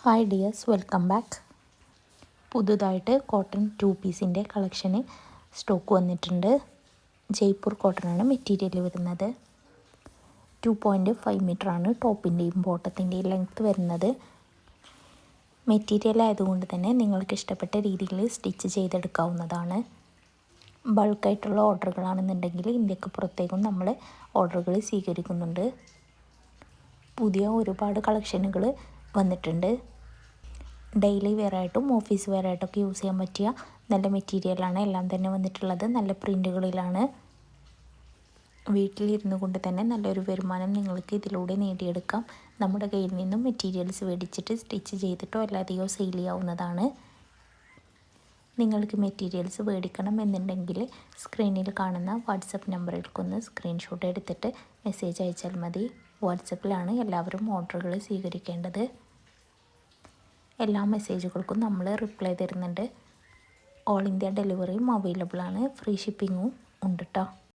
Hi dears, welcome back. പുതുതായിട്ട് cotton 2 പീസിൻ്റെ കളക്ഷന് stock വന്നിട്ടുണ്ട്. ജയ്പൂർ കോട്ടനാണ് മെറ്റീരിയൽ വരുന്നത്. 2.5 മീറ്ററാണ് ടോപ്പിൻ്റെയും ബോട്ടത്തിൻ്റെയും ലെങ്ത്ത് വരുന്നത്. മെറ്റീരിയൽ ആയതുകൊണ്ട് തന്നെ നിങ്ങൾക്ക് ഇഷ്ടപ്പെട്ട രീതിയിൽ സ്റ്റിച്ച് ചെയ്തെടുക്കാവുന്നതാണ്. ബൾക്കായിട്ടുള്ള ഓർഡറുകളാണെന്നുണ്ടെങ്കിൽ ഇന്ത്യക്ക് പുറത്തേക്കും നമ്മൾ ഓർഡറുകൾ സ്വീകരിക്കുന്നുണ്ട്. പുതിയ ഒരുപാട് കളക്ഷനുകൾ വന്നിട്ടുണ്ട്. ഡെയിലി വെയറായിട്ടും ഓഫീസ് വെയറായിട്ടൊക്കെ യൂസ് ചെയ്യാൻ പറ്റിയ നല്ല മെറ്റീരിയലാണ് എല്ലാം തന്നെ വന്നിട്ടുള്ളത്. നല്ല പ്രിൻ്റുകളിലാണ്. വീട്ടിലിരുന്നു കൊണ്ട് തന്നെ നല്ലൊരു വരുമാനം നിങ്ങൾക്ക് ഇതിലൂടെ നേടിയെടുക്കാം. നമ്മുടെ കയ്യിൽ നിന്നും മെറ്റീരിയൽസ് മേടിച്ചിട്ട് സ്റ്റിച്ച് ചെയ്തിട്ടോ അല്ലാതെയോ സെയിൽ ചെയ്യാവുന്നതാണ്. നിങ്ങൾക്ക് മെറ്റീരിയൽസ് മേടിക്കണം എന്നുണ്ടെങ്കിൽ സ്ക്രീനിൽ കാണുന്ന വാട്സപ്പ് നമ്പറിലേക്കൊന്ന് സ്ക്രീൻഷോട്ട് എടുത്തിട്ട് മെസ്സേജ് അയച്ചാൽ മതി. വാട്സപ്പിലാണ് എല്ലാവരും ഓർഡറുകൾ സ്വീകരിക്കേണ്ടത്. എല്ലാ മെസ്സേജുകൾക്കും നമ്മൾ റിപ്ലൈ തരുന്നുണ്ട്. ഓൾ ഇന്ത്യ ഡെലിവറിയും അവൈലബിൾ ആണ്. ഫ്രീ ഷിപ്പിങ്ങും ഉണ്ട് കേട്ടോ.